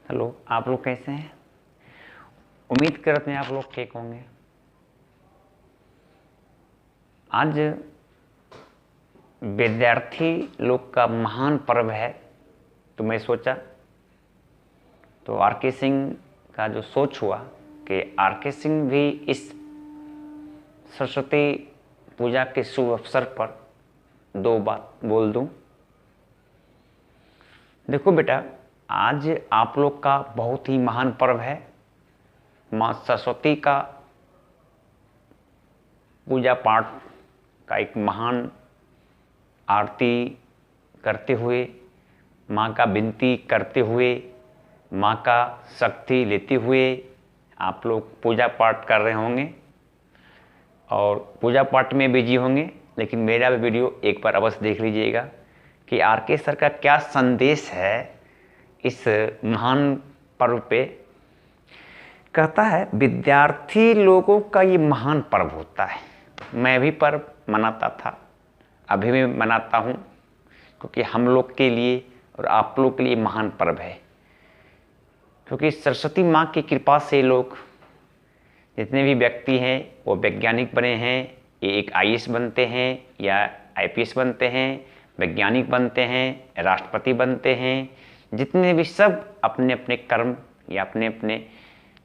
Hello, आप लोग कैसे हैं? उम्मीद करते हैं आप लोग ठीक होंगे। आज विद्यार्थी लोग का महान पर्व है, तो मैं सोचा तो आर के सिंह का जो सोच हुआ कि आर के सिंह भी इस सरस्वती पूजा के शुभ अवसर पर दो बात बोल दूं। देखो बेटा, आज आप लोग का बहुत ही महान पर्व है। माँ सरस्वती का पूजा पाठ का एक महान आरती करते हुए, माँ का विनती करते हुए, माँ का शक्ति लेते हुए आप लोग पूजा पाठ कर रहे होंगे और पूजा पाठ में बिजी होंगे। लेकिन मेरा भी वीडियो एक बार अवश्य देख लीजिएगा कि आर के सर का क्या संदेश है इस महान पर्व पे। कहता है विद्यार्थी लोगों का ये महान पर्व होता है। मैं भी पर्व मनाता था, अभी भी मनाता हूँ, क्योंकि हम लोग के लिए और आप लोग के लिए महान पर्व है। क्योंकि सरस्वती माँ की कृपा से लोग जितने भी व्यक्ति हैं वो वैज्ञानिक बने हैं, ये एक आईएएस बनते हैं या आईपीएस बनते हैं, वैज्ञानिक बनते हैं, राष्ट्रपति बनते हैं। जितने भी सब अपने अपने कर्म या अपने अपने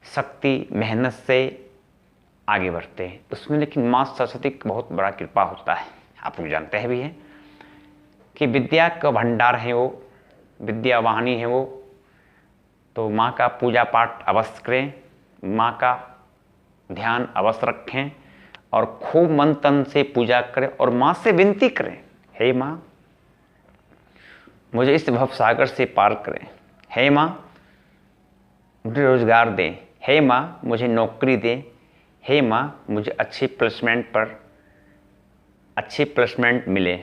शक्ति मेहनत से आगे बढ़ते हैं। उसमें लेकिन माँ सरस्वती का बहुत बड़ा कृपा होता है। आप लोग जानते हैं भी हैं कि विद्या का भंडार है वो, विद्या वाहिनी है वो। तो माँ का पूजा पाठ अवश्य करें, माँ का ध्यान अवश्य रखें और खूब मन तन से पूजा करें और माँ से विनती करें, हे माँ मुझे इस भवसागर से पार करें, हे माँ मुझे रोजगार दें, हे माँ मुझे नौकरी दें, हे माँ मुझे अच्छे प्लेसमेंट मिले।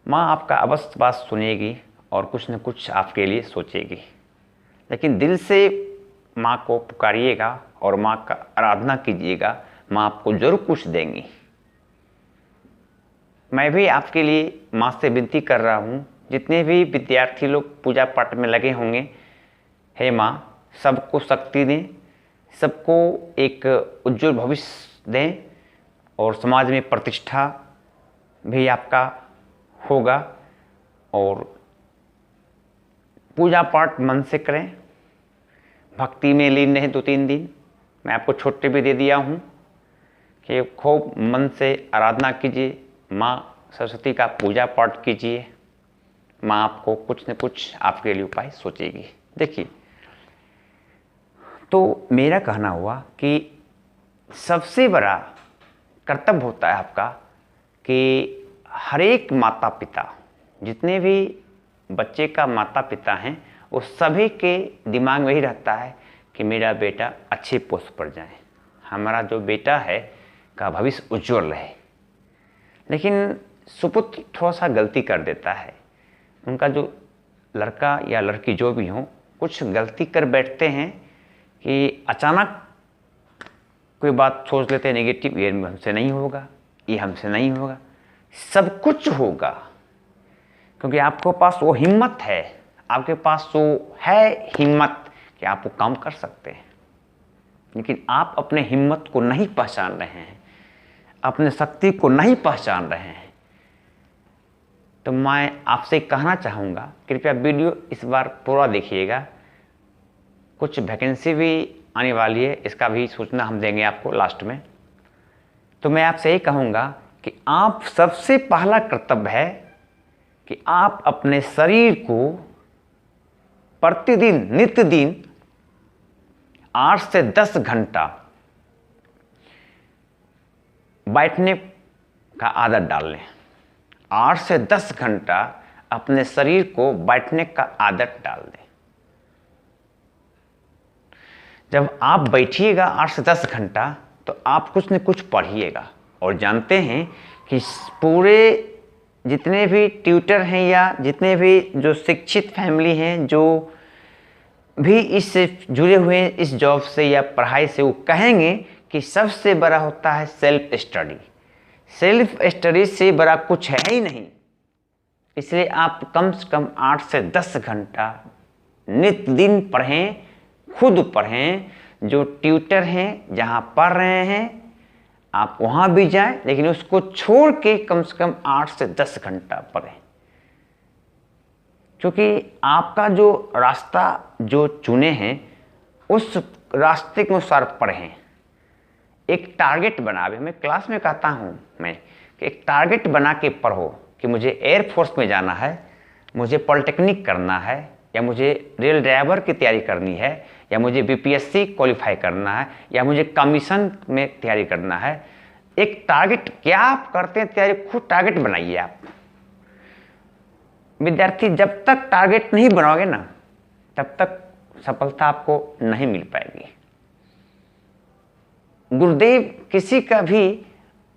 माँ आपका अवश्य बात सुनेगी और कुछ न कुछ आपके लिए सोचेगी। लेकिन दिल से माँ को पुकारिएगा और माँ का आराधना कीजिएगा, माँ आपको जरूर कुछ देंगी। मैं भी आपके लिए माँ से विनती कर रहा हूँ, जितने भी विद्यार्थी लोग पूजा पाठ में लगे होंगे, हे माँ सबको शक्ति दें, सबको एक उज्जवल भविष्य दें और समाज में प्रतिष्ठा भी आपका होगा। और पूजा पाठ मन से करें, भक्ति में लीन रहें 2-3 दिन। मैं आपको छोटे भी दे दिया हूँ कि खूब मन से आराधना कीजिए, माँ सरस्वती का पूजा पाठ कीजिए, माँ आपको कुछ न कुछ आपके लिए उपाय सोचेगी। देखिए, तो मेरा कहना हुआ कि सबसे बड़ा कर्तव्य होता है आपका कि हर एक माता पिता, जितने भी बच्चे का माता पिता हैं, वो सभी के दिमाग में ही रहता है कि मेरा बेटा अच्छे पोस्ट पर जाए, हमारा जो बेटा है का भविष्य उज्जवल रहे। लेकिन सुपुत्र थोड़ा सा गलती कर देता है, उनका जो लड़का या लड़की जो भी हो कुछ गलती कर बैठते हैं कि अचानक कोई बात सोच लेते हैं नेगेटिव, ये हमसे नहीं होगा, ये हमसे नहीं होगा। सब कुछ होगा, क्योंकि आपके पास वो हिम्मत है, आपके पास वो है हिम्मत कि आप वो काम कर सकते हैं। लेकिन आप अपने हिम्मत को नहीं पहचान रहे हैं, अपने शक्ति को नहीं पहचान रहे हैं। तो मैं आपसे कहना चाहूँगा, कृपया वीडियो इस बार पूरा देखिएगा। कुछ वैकेंसी भी आने वाली है, इसका भी सूचना हम देंगे आपको लास्ट में। तो मैं आपसे यही कहूँगा कि आप सबसे पहला कर्तव्य है कि आप अपने शरीर को प्रतिदिन नित्य दिन 8 से 10 घंटा बैठने का आदत डाल लें। 8 से 10 घंटा अपने शरीर को बैठने का आदत डाल दें। जब आप बैठिएगा 8 से 10 घंटा, तो आप कुछ न कुछ पढ़िएगा। और जानते हैं कि पूरे जितने भी ट्यूटर हैं या जितने भी जो शिक्षित फैमिली हैं, जो भी इससे जुड़े हुए हैं इस जॉब से या पढ़ाई से, वो कहेंगे कि सबसे बड़ा होता है सेल्फ स्टडी। सेल्फ स्टडी से बड़ा कुछ है ही नहीं। इसलिए आप कम से कम 8 से 10 घंटा नित दिन पढ़ें, खुद पढ़ें। जो ट्यूटर हैं जहाँ पढ़ रहे हैं आप वहाँ भी जाएं, लेकिन उसको छोड़ के कम से कम 8 से 10 घंटा पढ़ें। क्योंकि आपका जो रास्ता जो चुने हैं उस रास्ते के अनुसार पढ़ें। एक टारगेट बनावे, मैं क्लास में कहता हूँ मैं कि एक टारगेट बना के पढ़ो कि मुझे एयरफोर्स में जाना है, मुझे पॉलिटेक्निक करना है, या मुझे रेल ड्राइवर की तैयारी करनी है, या मुझे बीपीएससी क्वालिफाई करना है, या मुझे कमीशन में तैयारी करना है। एक टारगेट, क्या आप करते हैं तैयारी, खुद टारगेट बनाइए आप। विद्यार्थी जब तक टारगेट नहीं बनाओगे ना तब तक सफलता आपको नहीं मिल पाएगी। गुरुदेव किसी का भी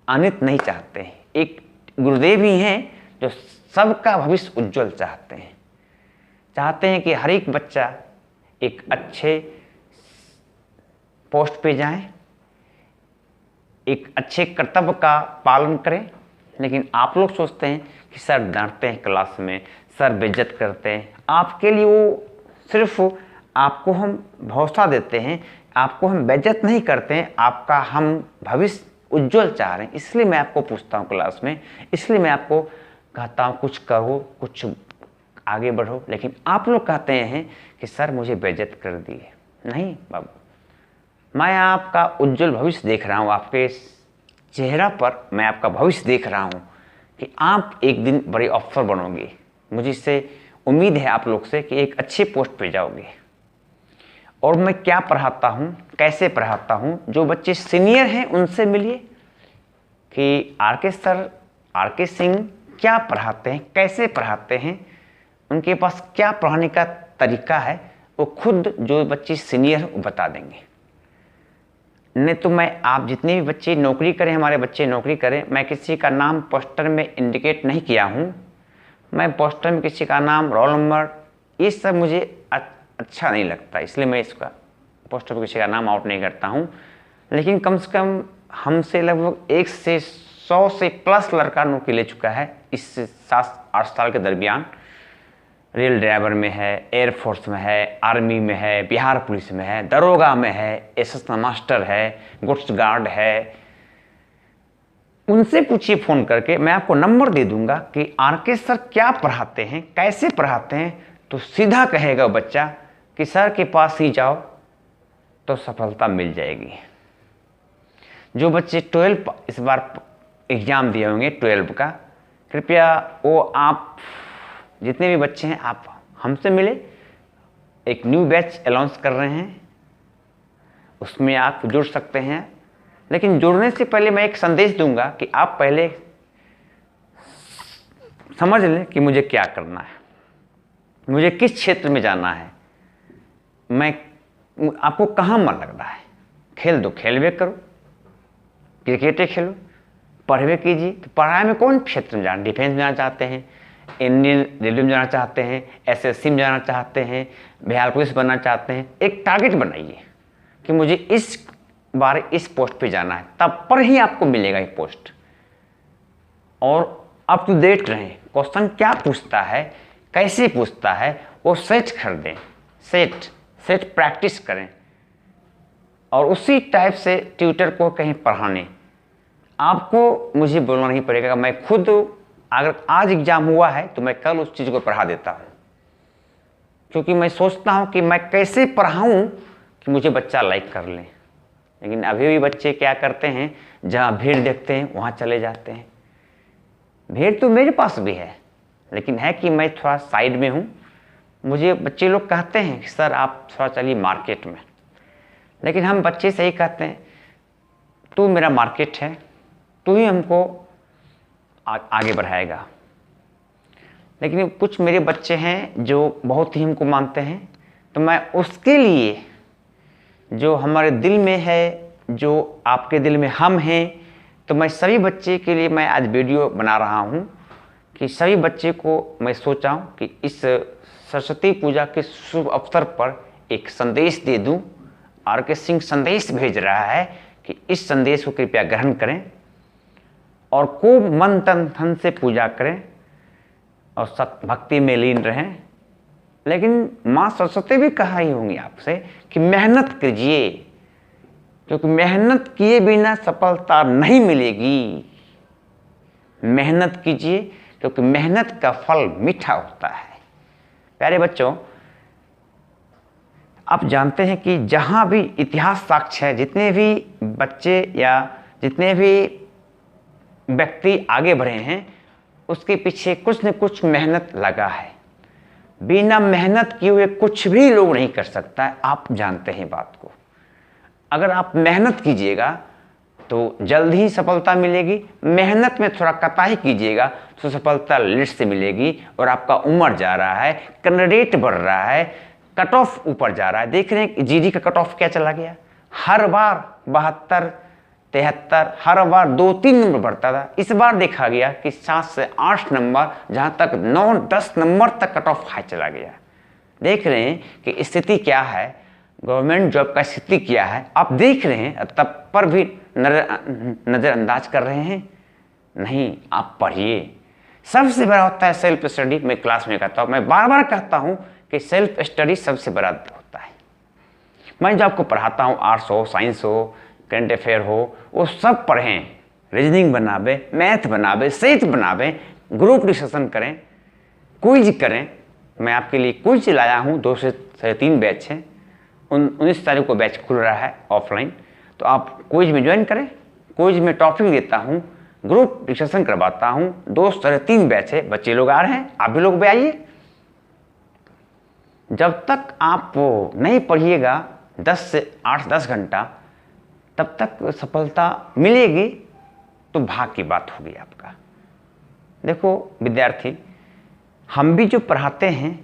अनित नहीं चाहते हैं। एक गुरुदेव ही हैं जो सबका भविष्य उज्जवल चाहते हैं। चाहते हैं कि हर एक बच्चा एक अच्छे पोस्ट पे जाए, एक अच्छे कर्तव्य का पालन करें। लेकिन आप लोग सोचते हैं कि सर डांटते हैं क्लास में, सर बेइज्जत करते हैं। आपके लिए वो सिर्फ आपको हम भरोसा देते हैं, आपको हम बेइज्जत नहीं करते हैं, आपका हम भविष्य उज्जवल चाह रहे हैं। इसलिए मैं आपको पूछता हूँ क्लास में, इसलिए मैं आपको कहता हूँ कुछ करो, कुछ आगे बढ़ो। लेकिन आप लोग कहते हैं कि सर मुझे बेइज्जत कर दिए। नहीं बाबू, मैं आपका उज्जवल भविष्य देख रहा हूँ, आपके चेहरा पर मैं आपका भविष्य देख रहा हूँ कि आप एक दिन बड़े अफसर बनोगे। मुझे इससे उम्मीद है आप लोग से कि एक अच्छे पोस्ट पे जाओगे। और मैं क्या पढ़ाता हूँ, कैसे पढ़ाता हूँ, जो बच्चे सीनियर हैं उनसे मिलिए कि आर.के. Sir, R K. सिंह क्या पढ़ाते हैं, कैसे पढ़ाते हैं, उनके पास क्या पढ़ाने का तरीका है, वो खुद जो बच्चे सीनियर हैं वो बता देंगे। नहीं तो मैं, आप जितने भी बच्चे नौकरी करें, हमारे बच्चे नौकरी करें, मैं किसी का नाम पोस्टर में इंडिकेट नहीं किया हूँ। मैं पोस्टर में किसी का नाम, रोल नंबर, ये सब मुझे अच्छा नहीं लगता, इसलिए मैं इसका पोस्टर पर किसी का नाम आउट नहीं करता हूँ। लेकिन कम से कम हमसे लगभग 1 से 100 से प्लस लड़का नौकरी ले चुका है इस 7-8 साल के दरमियान। रेल ड्राइवर में है, एयरफोर्स में है, आर्मी में है, बिहार पुलिस में है, दरोगा में है, एसएस मास्टर है, गुड्स गार्ड है। उनसे पूछिए फ़ोन करके, मैं आपको नंबर दे दूंगा कि आर.के. सर क्या पढ़ाते हैं, कैसे पढ़ाते हैं। तो सीधा कहेगा बच्चा कि सर के पास ही जाओ तो सफलता मिल जाएगी। जो बच्चे 12 इस बार एग्ज़ाम दिए होंगे 12 का, कृपया वो आप जितने भी बच्चे हैं आप हमसे मिले। एक न्यू बैच अनाउंस कर रहे हैं, उसमें आप जुड़ सकते हैं। लेकिन जुड़ने से पहले मैं एक संदेश दूंगा कि आप पहले समझ लें कि मुझे क्या करना है, मुझे किस क्षेत्र में जाना है, मैं आपको कहाँ मन लग रहा है। खेल दो, खेलवे करो, क्रिकेट खेलो, पढ़वे कीजिए। तो पढ़ाई में कौन क्षेत्र में जाना, डिफेंस में जाना चाहते हैं, इंडियन रेलवे में जाना चाहते हैं, एसएससी में जाना चाहते हैं, बिहार पुलिस बनना चाहते हैं, एक टारगेट बनाइए कि मुझे इस बार इस पोस्ट पे जाना है, तब पर ही आपको मिलेगा ये पोस्ट। और अप टू डेट रहें, क्वेश्चन क्या पूछता है, कैसे पूछता है, वो सेट कर दें, सेट प्रैक्टिस करें और उसी टाइप से ट्यूटर को कहीं पढ़ाने। आपको मुझे बोलना नहीं पड़ेगा, मैं खुद अगर आज एग्जाम हुआ है तो मैं कल उस चीज़ को पढ़ा देता हूँ। क्योंकि मैं सोचता हूँ कि मैं कैसे पढ़ाऊँ कि मुझे बच्चा लाइक कर ले। लेकिन अभी भी बच्चे क्या करते हैं, जहाँ भीड़ देखते हैं वहाँ चले जाते हैं। भीड़ तो मेरे पास भी है, लेकिन है कि मैं थोड़ा साइड में हूँ। मुझे बच्चे लोग कहते हैं कि सर आप थोड़ा चलिए मार्केट में, लेकिन हम बच्चे से ही कहते हैं तू मेरा मार्केट है, तू ही हमको आगे बढ़ाएगा। लेकिन कुछ मेरे बच्चे हैं जो बहुत ही हमको मानते हैं, तो मैं उसके लिए जो हमारे दिल में है, जो आपके दिल में हम हैं, तो मैं सभी बच्चे के लिए मैं आज वीडियो बना रहा हूँ कि सभी बच्चे को मैं सोचा हूँ कि इस सरस्वती पूजा के शुभ अवसर पर एक संदेश दे दूँ। आर.के. सिंह संदेश भेज रहा है कि इस संदेश को कृपया ग्रहण करें और खूब मन तन धन से पूजा करें। और भक्ति में लीन रहें। लेकिन माँ सरस्वती भी कहा ही होंगी आपसे कि मेहनत कीजिए, क्योंकि मेहनत किए बिना सफलता नहीं मिलेगी। मेहनत कीजिए क्योंकि मेहनत का फल मीठा होता है। प्यारे बच्चों, आप जानते हैं कि जहाँ भी इतिहास साक्ष्य है, जितने भी बच्चे या जितने भी व्यक्ति आगे बढ़े हैं, उसके पीछे कुछ न कुछ मेहनत लगा है। बिना मेहनत किए हुए कुछ भी लोग नहीं कर सकता है। आप जानते हैं बात को। अगर आप मेहनत कीजिएगा तो जल्द ही सफलता मिलेगी। मेहनत में थोड़ा कताही कीजिएगा तो सफलता लेट से मिलेगी। और आपका उम्र जा रहा है, कैंडिडेट बढ़ रहा है, कट ऑफ ऊपर जा रहा है। देख रहे हैं जीडी का कट ऑफ क्या चला गया। हर बार 72, 73, हर बार 2-3 नंबर बढ़ता था। इस बार देखा गया कि 7 से 8 नंबर, जहाँ तक 9-10 नंबर तक कट ऑफ हाई चला गया। देख रहे हैं कि स्थिति क्या है, गवर्नमेंट जॉब का स्थिति क्या है। आप देख रहे हैं, तब पर भी नज़रअंदाज कर रहे हैं। नहीं, आप पढ़िए। सबसे बड़ा होता है सेल्फ स्टडी। मैं क्लास में कहता हूँ, मैं बार बार कहता हूँ कि सेल्फ स्टडी सबसे बड़ा होता है। मैं जो आपको पढ़ाता हूँ, आर्ट्स हो, साइंस हो, करंट अफेयर हो, वो सब पढ़ें। रीजनिंग बनावे, मैथ बनावे, सेट बनावे, ग्रुप डिस्कशन करें, क्विज करें। मैं आपके लिए क्विज लाया हूँ। 2 से 3.5 बैच हैं। 19 तारीख को बैच खुल रहा है ऑफलाइन, तो आप क्विज में ज्वाइन करें। क्विज में टॉपिक देता हूँ, ग्रुप डिस्कशन करवाता हूँ। 2 से 3 बैच है, बच्चे लोग आ रहे हैं, आप भी लोग भी आइए। जब तक आप वो नहीं पढ़िएगा 10 से 8-10 घंटा, तब तक सफलता मिलेगी तो भाग की बात होगी आपका। देखो विद्यार्थी, हम भी जो पढ़ाते हैं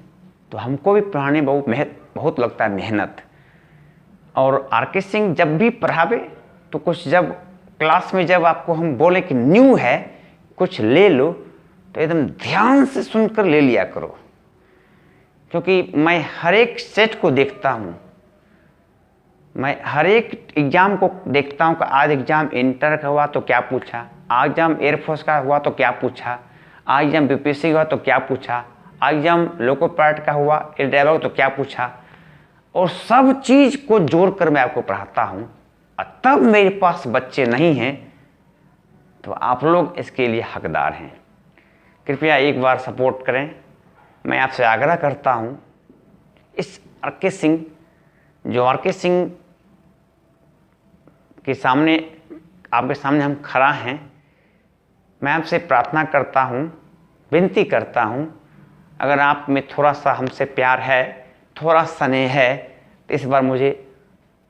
तो हमको भी पढ़ाने बहुत लगता है मेहनत। और आरके सिंह जब भी पढ़ावे तो कुछ, जब क्लास में जब आपको हम बोले कि न्यू है, कुछ ले लो, तो एकदम ध्यान से सुनकर ले लिया करो। क्योंकि मैं हर एक सेट को देखता हूँ, मैं हर एक एग्ज़ाम को देखता हूँ कि आज एग्ज़ाम इंटर का हुआ तो क्या पूछा, आज एग्ज़ाम एयरफोर्स का हुआ तो क्या पूछा, आज एग्ज़ाम बीपीएससी का हुआ तो क्या पूछा, आज एग्ज़ाम लोको पायलट का हुआ, एयर ड्राइवर तो क्या पूछा। और सब चीज़ को जोड़कर मैं आपको पढ़ाता हूँ। और तब मेरे पास बच्चे नहीं हैं तो आप लोग इसके लिए हकदार हैं। कृपया एक बार सपोर्ट करें। मैं आपसे आग्रह करता हूँ, इस आरके सिंह, जो आरके सिंह के सामने, आपके सामने हम खड़ा हैं, मैं आपसे प्रार्थना करता हूँ, विनती करता हूँ, अगर आप में थोड़ा सा हमसे प्यार है, थोड़ा स्नेह है, तो इस बार मुझे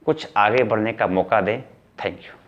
कुछ आगे बढ़ने का मौका दें। Thank you.